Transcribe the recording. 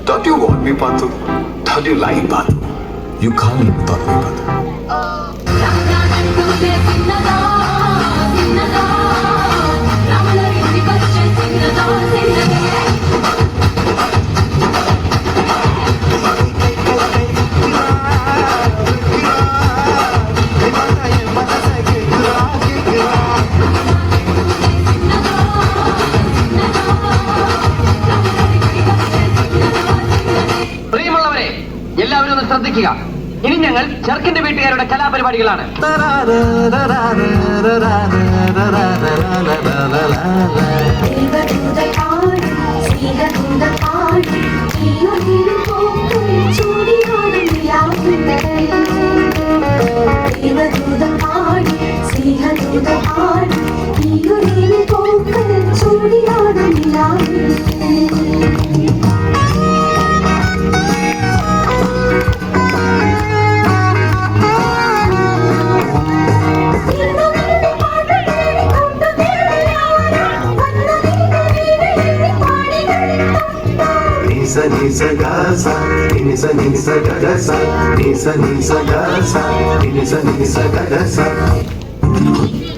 Don't you want me, Patu? Don't you like Patu? You can't live without me, Patu. എല്ലാവരും ഒന്ന് ശ്രദ്ധിക്കുക. ഇനി ഞങ്ങൾ ചെറുക്കന്റെ വീട്ടുകാരുടെ കലാപരിപാടികളാണ്. Nisa gasa, nisa gasa, nisa gasa, nisa gasa.